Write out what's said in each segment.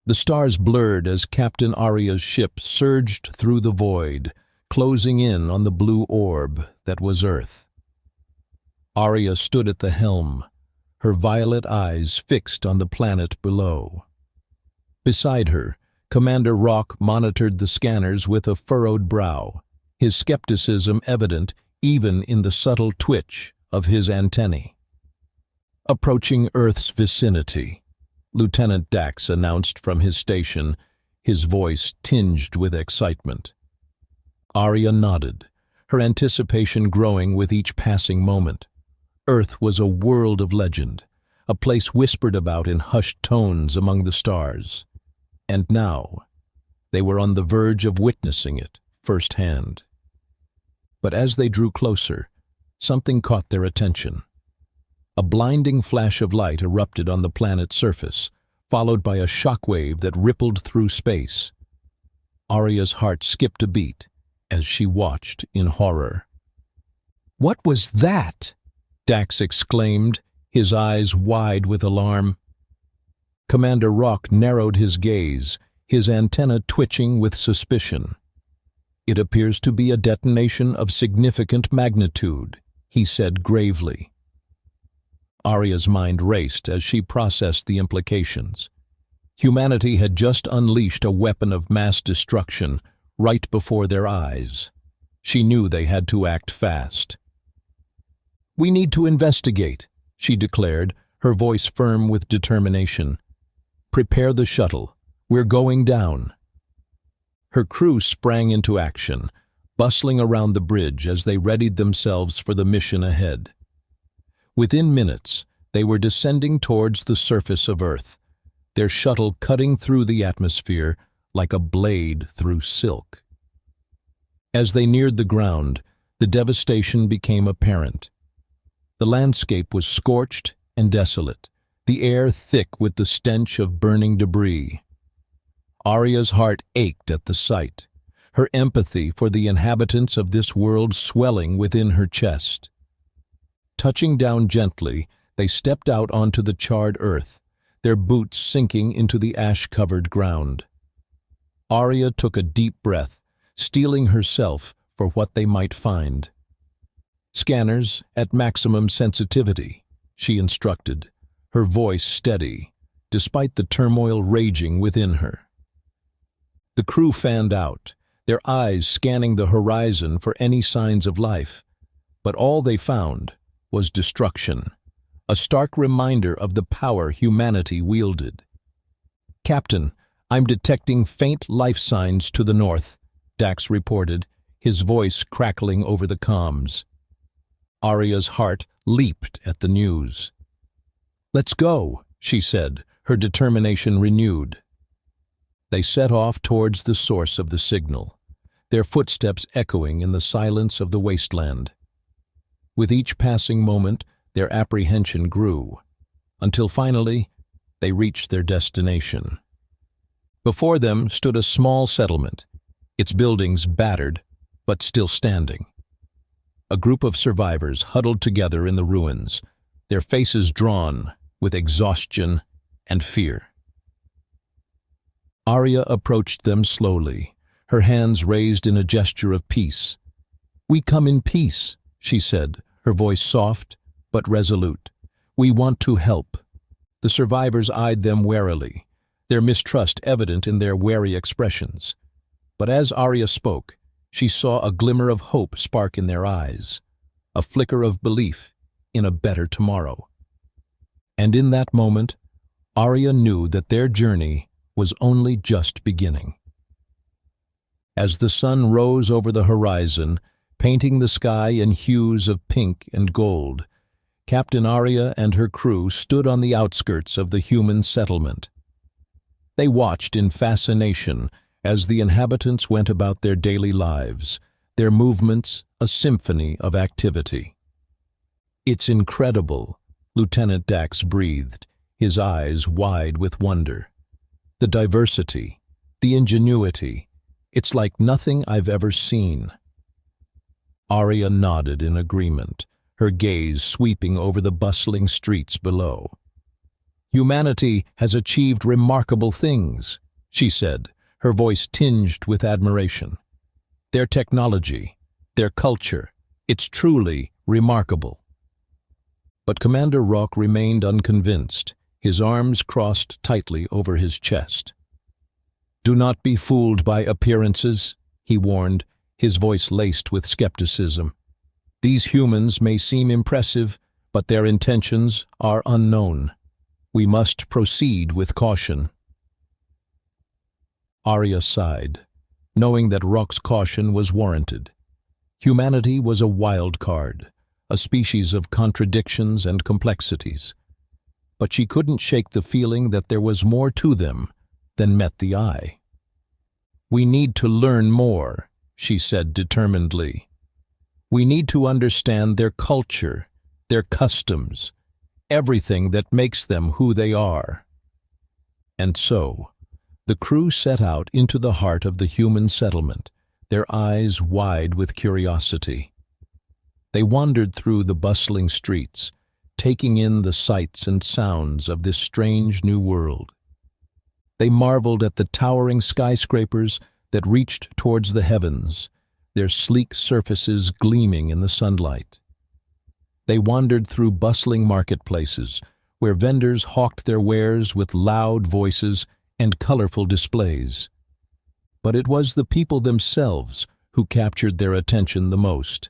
The stars blurred as Captain Arya's ship surged through the void, closing in on the blue orb that was Earth. Arya stood at the helm, her violet eyes fixed on the planet below. Beside her, Commander Rock monitored the scanners with a furrowed brow, his skepticism evident even in the subtle twitch of his antennae. Approaching Earth's vicinity, Lieutenant Dax announced from his station, his voice tinged with excitement. Arya nodded, her anticipation growing with each passing moment. Earth was a world of legend, a place whispered about in hushed tones among the stars. And now, they were on the verge of witnessing it firsthand. But as they drew closer, something caught their attention. A blinding flash of light erupted on the planet's surface, followed by a shockwave that rippled through space. Arya's heart skipped a beat as she watched in horror. "What was that?" Dax exclaimed, his eyes wide with alarm. Commander Rock narrowed his gaze, his antenna twitching with suspicion. "It appears to be a detonation of significant magnitude," he said gravely. Arya's mind raced as she processed the implications. Humanity had just unleashed a weapon of mass destruction right before their eyes. She knew they had to act fast. "We need to investigate," she declared, her voice firm with determination. "Prepare the shuttle. We're going down." Her crew sprang into action, bustling around the bridge as they readied themselves for the mission ahead. Within minutes, they were descending towards the surface of Earth, their shuttle cutting through the atmosphere like a blade through silk. As they neared the ground, the devastation became apparent. The landscape was scorched and desolate, the air thick with the stench of burning debris. Arya's heart ached at the sight, her empathy for the inhabitants of this world swelling within her chest. Touching down gently, they stepped out onto the charred earth, their boots sinking into the ash-covered ground. Arya took a deep breath, steeling herself for what they might find. "Scanners at maximum sensitivity," she instructed, her voice steady, despite the turmoil raging within her. The crew fanned out, their eyes scanning the horizon for any signs of life, but all they found was destruction, a stark reminder of the power humanity wielded. "Captain, I'm detecting faint life signs to the north," Dax reported, his voice crackling over the comms. Arya's heart leaped at the news. "Let's go," she said, her determination renewed. They set off towards the source of the signal, their footsteps echoing in the silence of the wasteland. With each passing moment, their apprehension grew, until finally they reached their destination. Before them stood a small settlement, its buildings battered but still standing. A group of survivors huddled together in the ruins, their faces drawn with exhaustion and fear. Arya approached them slowly, her hands raised in a gesture of peace. "We come in peace," she said, her voice soft but resolute. "We want to help." The survivors eyed them warily, their mistrust evident in their wary expressions. But as Arya spoke, she saw a glimmer of hope spark in their eyes, a flicker of belief in a better tomorrow. And in that moment, Arya knew that their journey was only just beginning. As the sun rose over the horizon, painting the sky in hues of pink and gold, Captain Arya and her crew stood on the outskirts of the human settlement. They watched in fascination as the inhabitants went about their daily lives, their movements a symphony of activity. "It's incredible," Lieutenant Dax breathed, his eyes wide with wonder. "The diversity, the ingenuity, it's like nothing I've ever seen." Arya nodded in agreement, her gaze sweeping over the bustling streets below. Humanity has achieved remarkable things, she said, her voice tinged with admiration. Their technology, their culture, it's truly remarkable. But Commander Rock remained unconvinced, his arms crossed tightly over his chest. "Do not be fooled by appearances," he warned, his voice laced with skepticism. "These humans may seem impressive, but their intentions are unknown. We must proceed with caution." Arya sighed, knowing that Rock's caution was warranted. Humanity was a wild card, a species of contradictions and complexities. But she couldn't shake the feeling that there was more to them than met the eye. "We need to learn more," she said determinedly. "We need to understand their culture, their customs, everything that makes them who they are." And so, the crew set out into the heart of the human settlement, their eyes wide with curiosity. They wandered through the bustling streets, taking in the sights and sounds of this strange new world. They marveled at the towering skyscrapers that reached towards the heavens, their sleek surfaces gleaming in the sunlight. They wandered through bustling marketplaces, where vendors hawked their wares with loud voices and colorful displays. But it was the people themselves who captured their attention the most.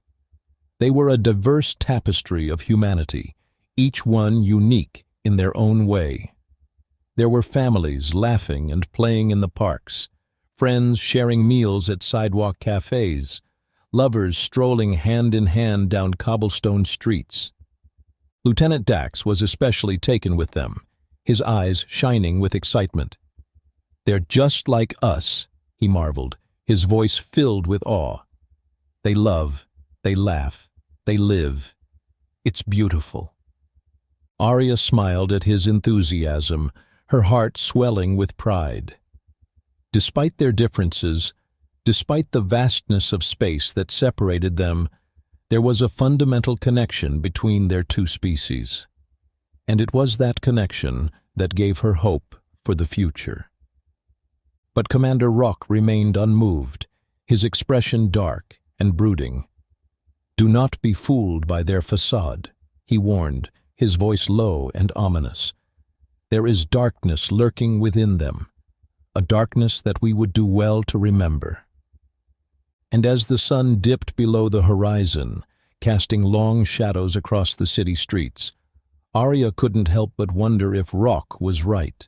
They were a diverse tapestry of humanity, each one unique in their own way. There were families laughing and playing in the parks, friends sharing meals at sidewalk cafes, lovers strolling hand in hand down cobblestone streets. Lieutenant Dax was especially taken with them, his eyes shining with excitement. "They're just like us," he marveled, his voice filled with awe. "They love, they laugh, they live. It's beautiful." Arya smiled at his enthusiasm, her heart swelling with pride. Despite their differences, despite the vastness of space that separated them, there was a fundamental connection between their two species. And it was that connection that gave her hope for the future. But Commander Rock remained unmoved, his expression dark and brooding. "Do not be fooled by their facade," he warned, his voice low and ominous. "There is darkness lurking within them, a darkness that we would do well to remember." And as the sun dipped below the horizon, casting long shadows across the city streets, Arya couldn't help but wonder if Rock was right.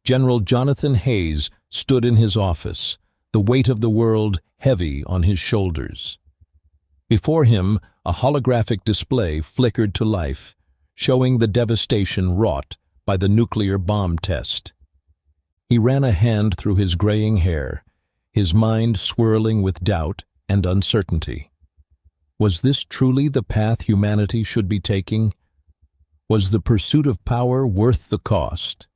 General Jonathan Hayes stood in his office, the weight of the world heavy on his shoulders. Before him, a holographic display flickered to life, showing the devastation wrought by the nuclear bomb test. He ran a hand through his graying hair, his mind swirling with doubt and uncertainty. Was this truly the path humanity should be taking? Was the pursuit of power worth the cost?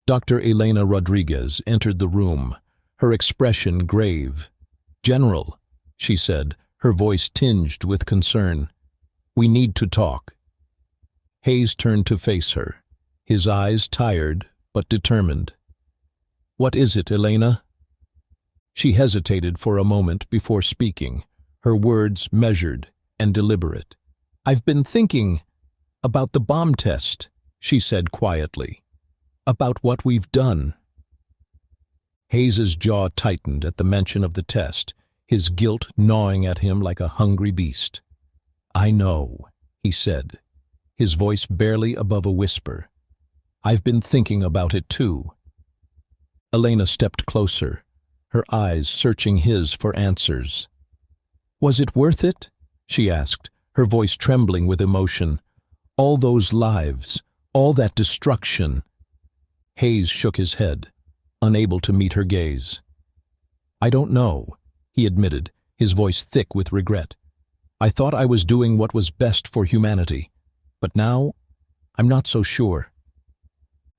Dr. Elena Rodriguez entered the room, her expression grave. "General," she said, her voice tinged with concern, "we need to talk." Hayes turned to face her, his eyes tired but determined. "What is it, Elena?" She hesitated for a moment before speaking, her words measured and deliberate. "I've been thinking about the bomb test," she said quietly. "About what we've done." Hayes's jaw tightened at the mention of the test, his guilt gnawing at him like a hungry beast. "I know," he said, his voice barely above a whisper. "I've been thinking about it too." Elena stepped closer, her eyes searching his for answers. "Was it worth it?" she asked, her voice trembling with emotion. "All those lives, all that destruction." Hayes shook his head, unable to meet her gaze. "I don't know," he admitted, his voice thick with regret. "I thought I was doing what was best for humanity, but now I'm not so sure."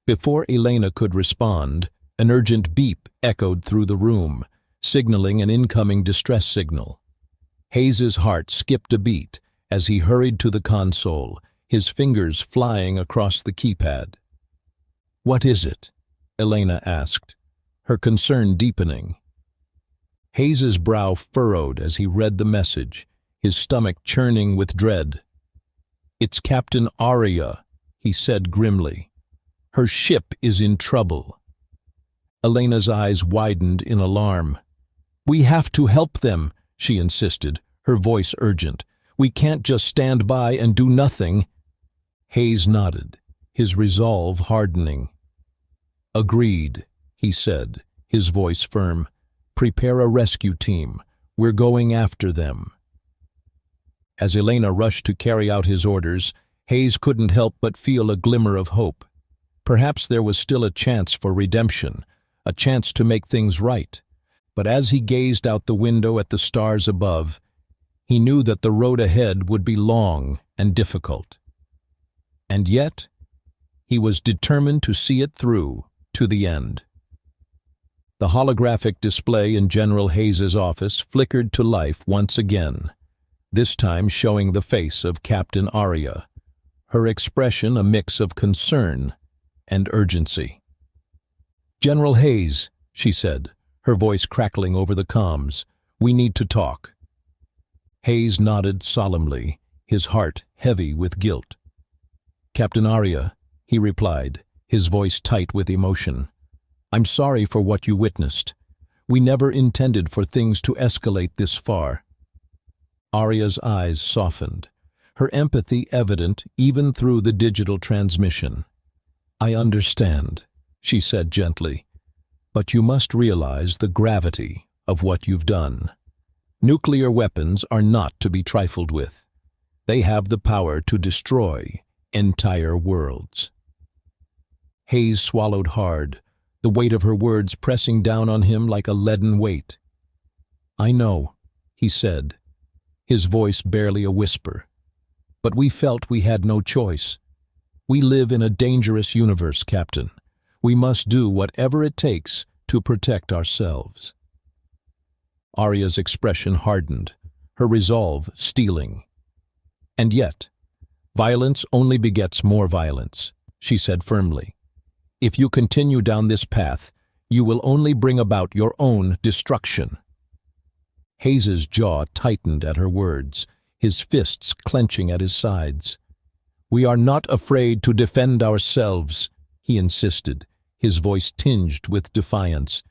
Before Elena could respond, an urgent beep echoed through the room, signaling an incoming distress signal. Hayes's heart skipped a beat as he hurried to the console, his fingers flying across the keypad. "What is it?" Elena asked, her concern deepening. Hayes's brow furrowed as he read the message, his stomach churning with dread. "It's Captain Arya," he said grimly. "Her ship is in trouble." Elena's eyes widened in alarm. "We have to help them," she insisted, her voice urgent. "We can't just stand by and do nothing." Hayes nodded, his resolve hardening. "Agreed," he said, his voice firm. "Prepare a rescue team. We're going after them." As Elena rushed to carry out his orders, Hayes couldn't help but feel a glimmer of hope. Perhaps there was still a chance for redemption, a chance to make things right. But as he gazed out the window at the stars above, he knew that the road ahead would be long and difficult. And yet, he was determined to see it through to the end. The holographic display in General Hayes's office flickered to life once again, this time showing the face of Captain Arya, her expression a mix of concern and urgency. "General Hayes," she said, her voice crackling over the comms, "we need to talk." Hayes nodded solemnly, his heart heavy with guilt. "Captain Arya," he replied, his voice tight with emotion, "I'm sorry for what you witnessed. We never intended for things to escalate this far." Arya's eyes softened, her empathy evident even through the digital transmission. "I understand," she said gently, "but you must realize the gravity of what you've done. Nuclear weapons are not to be trifled with. They have the power to destroy entire worlds." Hayes swallowed hard, the weight of her words pressing down on him like a leaden weight. "I know," he said, his voice barely a whisper, "but we felt we had no choice. We live in a dangerous universe, Captain. We must do whatever it takes to protect ourselves." Arya's expression hardened, her resolve steeling. "And yet, violence only begets more violence," she said firmly. "If you continue down this path, you will only bring about your own destruction." Hayes's jaw tightened at her words, his fists clenching at his sides. "We are not afraid to defend ourselves," he insisted, his voice tinged with defiance.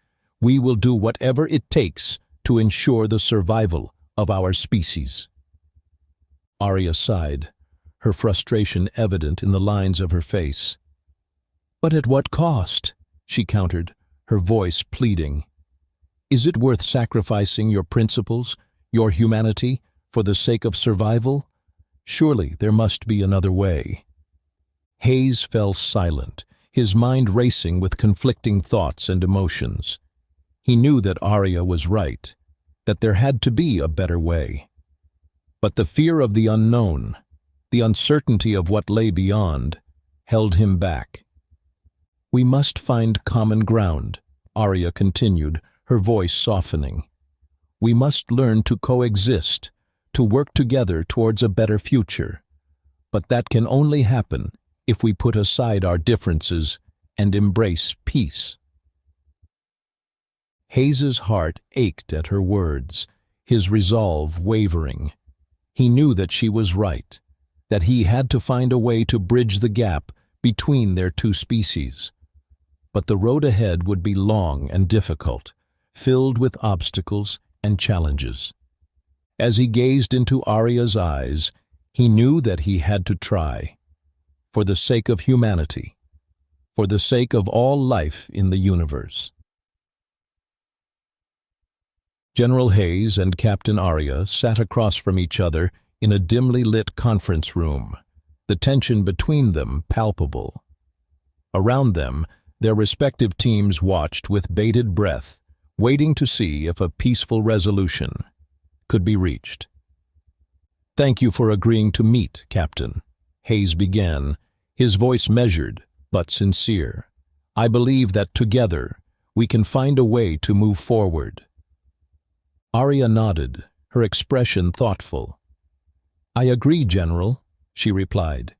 "We will do whatever it takes to ensure the survival of our species." Arya sighed, her frustration evident in the lines of her face. "But at what cost?" she countered, her voice pleading. "Is it worth sacrificing your principles, your humanity, for the sake of survival? Surely there must be another way." Hayes fell silent, his mind racing with conflicting thoughts and emotions. He knew that Arya was right, that there had to be a better way. But the fear of the unknown, the uncertainty of what lay beyond, held him back. "We must find common ground," Arya continued, her voice softening. "We must learn to coexist, to work together towards a better future. But that can only happen if we put aside our differences and embrace peace." Hayes's heart ached at her words, his resolve wavering. He knew that she was right, that he had to find a way to bridge the gap between their two species. But the road ahead would be long and difficult, filled with obstacles and challenges. As he gazed into Arya's eyes, he knew that he had to try, for the sake of humanity, for the sake of all life in the universe. General Hayes and Captain Arya sat across from each other in a dimly lit conference room, the tension between them palpable. Around them, their respective teams watched with bated breath, waiting to see if a peaceful resolution could be reached. "Thank you for agreeing to meet, Captain," Hayes began, his voice measured but sincere. "I believe that together we can find a way to move forward." Arya nodded, her expression thoughtful. "I agree, General," she replied.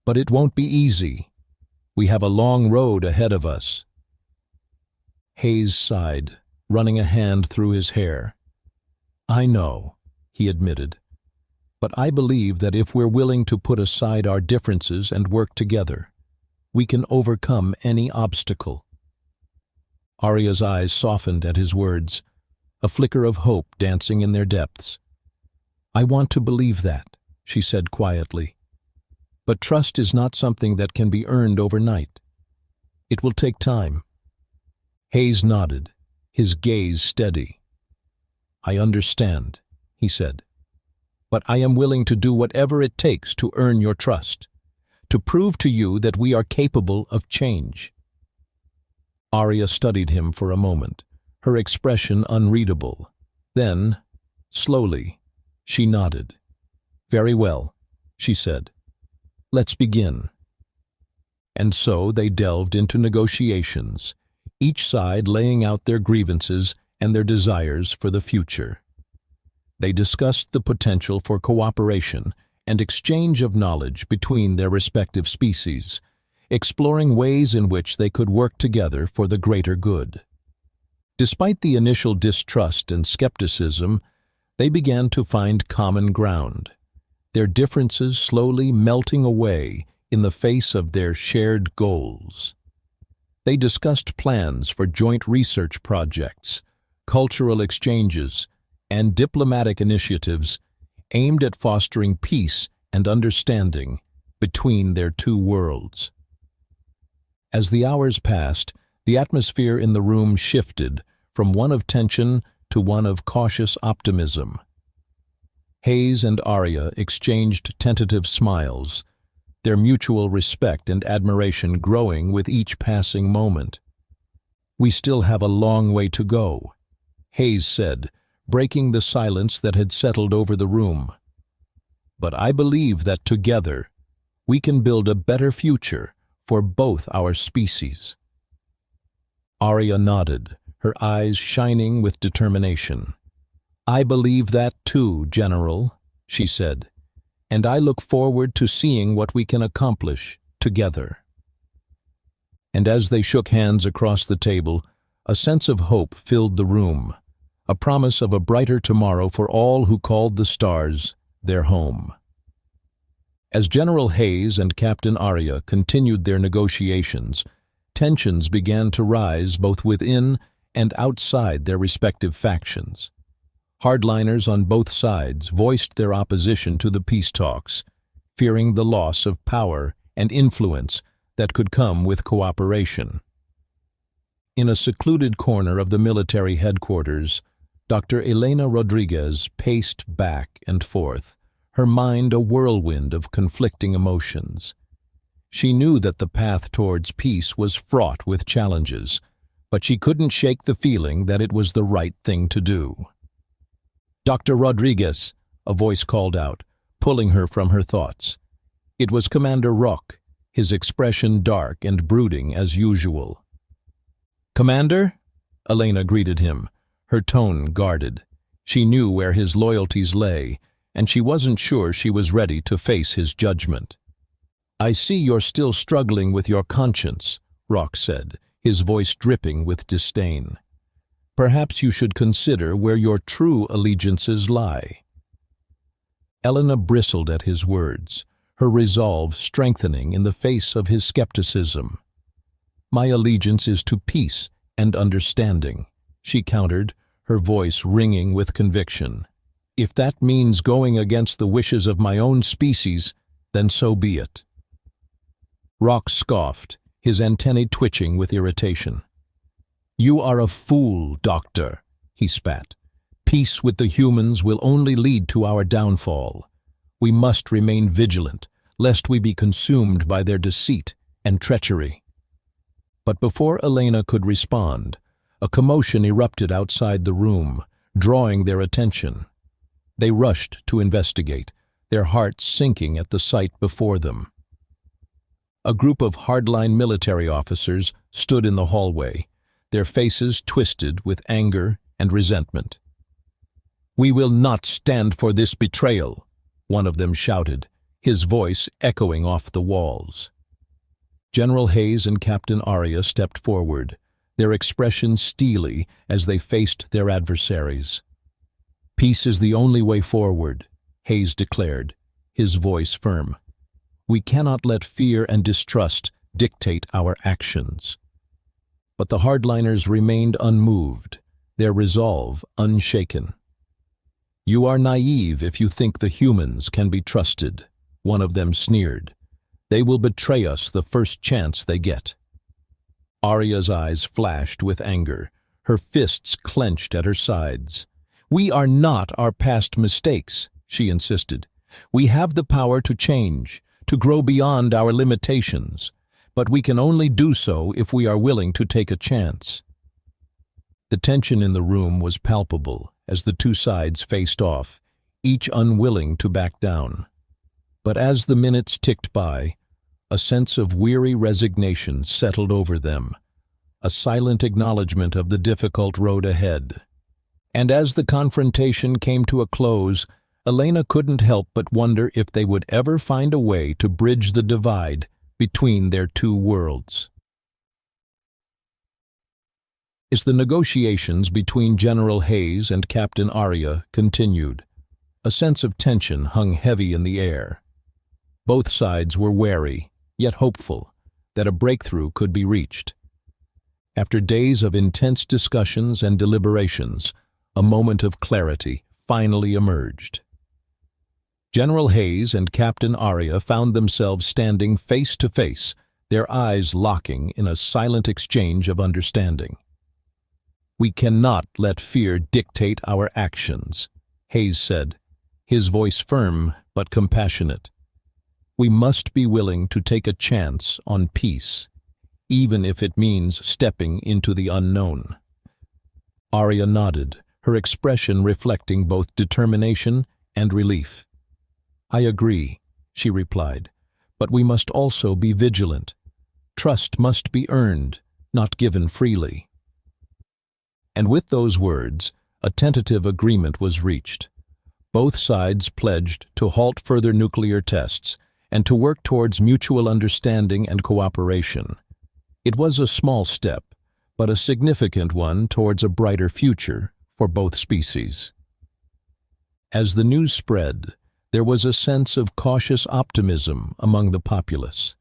But it won't be easy. We have a long road ahead of us." Hayes sighed, running a hand through his hair. "I know," he admitted, "but I believe that if we're willing to put aside our differences and work together, we can overcome any obstacle." Arya's eyes softened at his words, a flicker of hope dancing in their depths. "I want to believe that," she said quietly. "But trust is not something that can be earned overnight. It will take time." Hayes nodded, his gaze steady. "I understand," he said, "but I am willing to do whatever it takes to earn your trust, to prove to you that we are capable of change." Arya studied him for a moment, her expression unreadable. Then, slowly, she nodded. "Very well," she said. "Let's begin." And so they delved into negotiations, each side laying out their grievances and their desires for the future. They discussed the potential for cooperation and exchange of knowledge between their respective species, exploring ways in which they could work together for the greater good. Despite the initial distrust and skepticism, they began to find common ground, their differences slowly melting away in the face of their shared goals. They discussed plans for joint research projects, cultural exchanges, and diplomatic initiatives aimed at fostering peace and understanding between their two worlds. As the hours passed, the atmosphere in the room shifted from one of tension to one of cautious optimism. Hayes and Arya exchanged tentative smiles, their mutual respect and admiration growing with each passing moment. "We still have a long way to go," Hayes said, breaking the silence that had settled over the room. "But I believe that together we can build a better future for both our species." Arya nodded, her eyes shining with determination. "I believe that too, General," she said, "and I look forward to seeing what we can accomplish together." And as they shook hands across the table, a sense of hope filled the room, a promise of a brighter tomorrow for all who called the stars their home. As General Hayes and Captain Arya continued their negotiations, tensions began to rise both within and outside their respective factions. Hardliners on both sides voiced their opposition to the peace talks, fearing the loss of power and influence that could come with cooperation. In a secluded corner of the military headquarters, Dr. Elena Rodriguez paced back and forth, her mind a whirlwind of conflicting emotions. She knew that the path towards peace was fraught with challenges, but she couldn't shake the feeling that it was the right thing to do. "Dr. Rodriguez," a voice called out, pulling her from her thoughts. It was Commander Rock, his expression dark and brooding as usual. "Commander?" Elena greeted him, her tone guarded. She knew where his loyalties lay, and she wasn't sure she was ready to face his judgment. "I see you're still struggling with your conscience," Rock said, his voice dripping with disdain. "Perhaps you should consider where your true allegiances lie." Elena bristled at his words, her resolve strengthening in the face of his skepticism. "My allegiance is to peace and understanding," she countered, her voice ringing with conviction. "If that means going against the wishes of my own species, then so be it." Rock scoffed, his antennae twitching with irritation. "You are a fool, Doctor," he spat. "Peace with the humans will only lead to our downfall. We must remain vigilant, lest we be consumed by their deceit and treachery." But before Elena could respond, a commotion erupted outside the room, drawing their attention. They rushed to investigate, their hearts sinking at the sight before them. A group of hardline military officers stood in the hallway, their faces twisted with anger and resentment. "We will not stand for this betrayal," one of them shouted, his voice echoing off the walls. General Hayes and Captain Arya stepped forward, their expressions steely as they faced their adversaries. "Peace is the only way forward," Hayes declared, his voice firm. "We cannot let fear and distrust dictate our actions." But the hardliners remained unmoved, their resolve unshaken. "You are naive if you think the humans can be trusted," one of them sneered. "They will betray us the first chance they get." Arya's eyes flashed with anger, her fists clenched at her sides. "We are not our past mistakes," she insisted. "We have the power to change, to grow beyond our limitations, but we can only do so if we are willing to take a chance." The tension in the room was palpable as the two sides faced off, each unwilling to back down. But as the minutes ticked by, a sense of weary resignation settled over them, a silent acknowledgement of the difficult road ahead. And as the confrontation came to a close, Elena couldn't help but wonder if they would ever find a way to bridge the divide between their two worlds. As the negotiations between General Hayes and Captain Arya continued, a sense of tension hung heavy in the air. Both sides were wary, yet hopeful, that a breakthrough could be reached. After days of intense discussions and deliberations, a moment of clarity finally emerged. General Hayes and Captain Arya found themselves standing face to face, their eyes locking in a silent exchange of understanding. "We cannot let fear dictate our actions," Hayes said, his voice firm but compassionate. "We must be willing to take a chance on peace, even if it means stepping into the unknown." Arya nodded, her expression reflecting both determination and relief. "I agree," she replied, "but we must also be vigilant. Trust must be earned, not given freely." And with those words, a tentative agreement was reached. Both sides pledged to halt further nuclear tests and to work towards mutual understanding and cooperation. It was a small step, but a significant one towards a brighter future for both species. As the news spread, there was a sense of cautious optimism among the populace.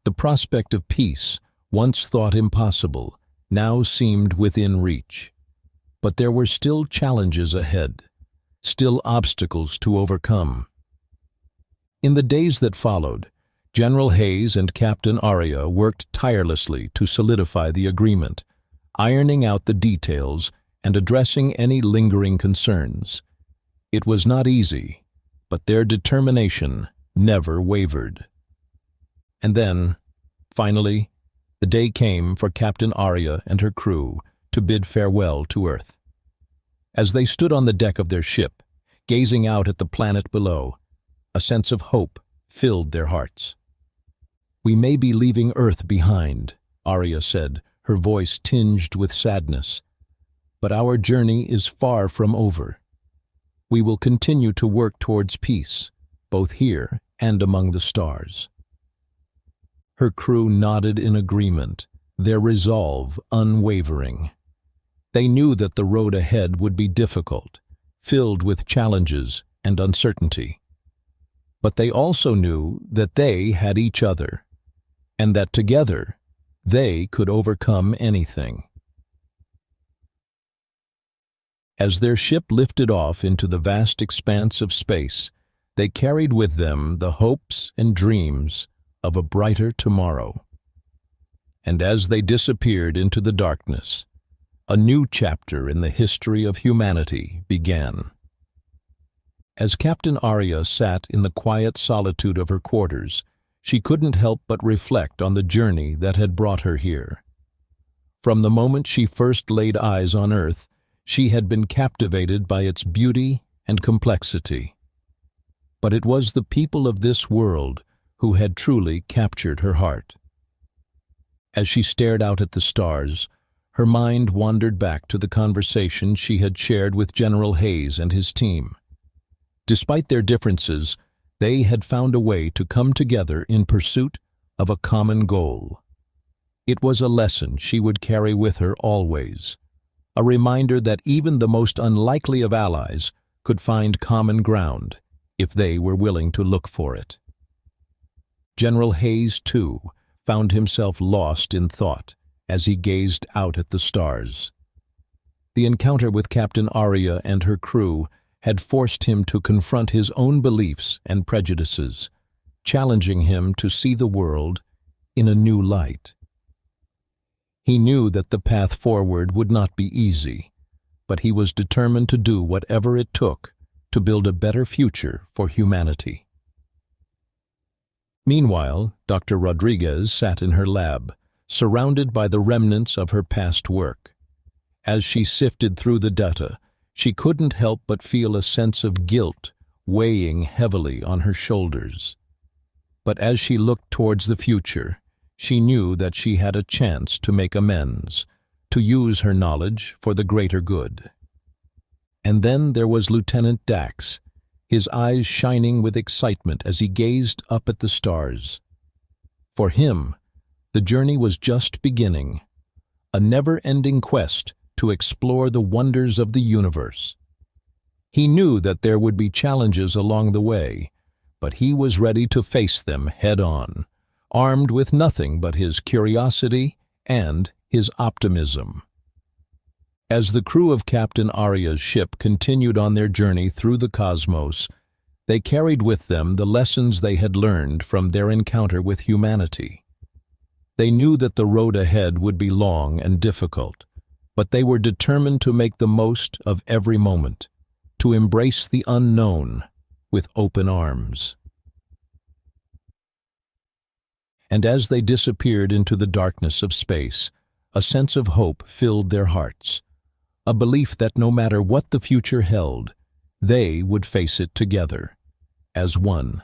The prospect of peace, once thought impossible, now seemed within reach. But there were still challenges ahead, still obstacles to overcome. In the days that followed, General Hayes and Captain Arya worked tirelessly to solidify the agreement, ironing out the details and addressing any lingering concerns. It was not easy, but their determination never wavered. And then, finally, the day came for Captain Arya and her crew to bid farewell to Earth. As they stood on the deck of their ship, gazing out at the planet below, a sense of hope filled their hearts. "We may be leaving Earth behind," Arya said, her voice tinged with sadness. "But our journey is far from over. We will continue to work towards peace, both here and among the stars." Her crew nodded in agreement, their resolve unwavering. They knew that the road ahead would be difficult, filled with challenges and uncertainty. But they also knew that they had each other, and that together they could overcome anything. As their ship lifted off into the vast expanse of space, they carried with them the hopes and dreams of a brighter tomorrow. And as they disappeared into the darkness, a new chapter in the history of humanity began. As Captain Arya sat in the quiet solitude of her quarters, she couldn't help but reflect on the journey that had brought her here. From the moment she first laid eyes on Earth, she had been captivated by its beauty and complexity. But it was the people of this world who had truly captured her heart. As she stared out at the stars, her mind wandered back to the conversation she had shared with General Hayes and his team. Despite their differences, They had found a way to come together in pursuit of a common goal. It was a lesson she would carry with her always, a reminder that even the most unlikely of allies could find common ground if they were willing to look for it. General Hayes, too, found himself lost in thought as he gazed out at the stars. The encounter with Captain Arya and her crew had forced him to confront his own beliefs and prejudices, challenging him to see the world in a new light. He knew that the path forward would not be easy, but he was determined to do whatever it took to build a better future for humanity. Meanwhile, Dr. Rodriguez sat in her lab, surrounded by the remnants of her past work. As she sifted through the data, she couldn't help but feel a sense of guilt weighing heavily on her shoulders. But as she looked towards the future, she knew that she had a chance to make amends, to use her knowledge for the greater good. And then there was Lieutenant Dax, his eyes shining with excitement as he gazed up at the stars. For him, the journey was just beginning, a never-ending quest to explore the wonders of the universe. He knew that there would be challenges along the way, but he was ready to face them head-on, armed with nothing but his curiosity and his optimism. As the crew of Captain Arya's ship continued on their journey through the cosmos, they carried with them the lessons they had learned from their encounter with humanity. They knew that the road ahead would be long and difficult, but they were determined to make the most of every moment, to embrace the unknown with open arms. And as they disappeared into the darkness of space, a sense of hope filled their hearts, a belief that no matter what the future held, they would face it together, as one.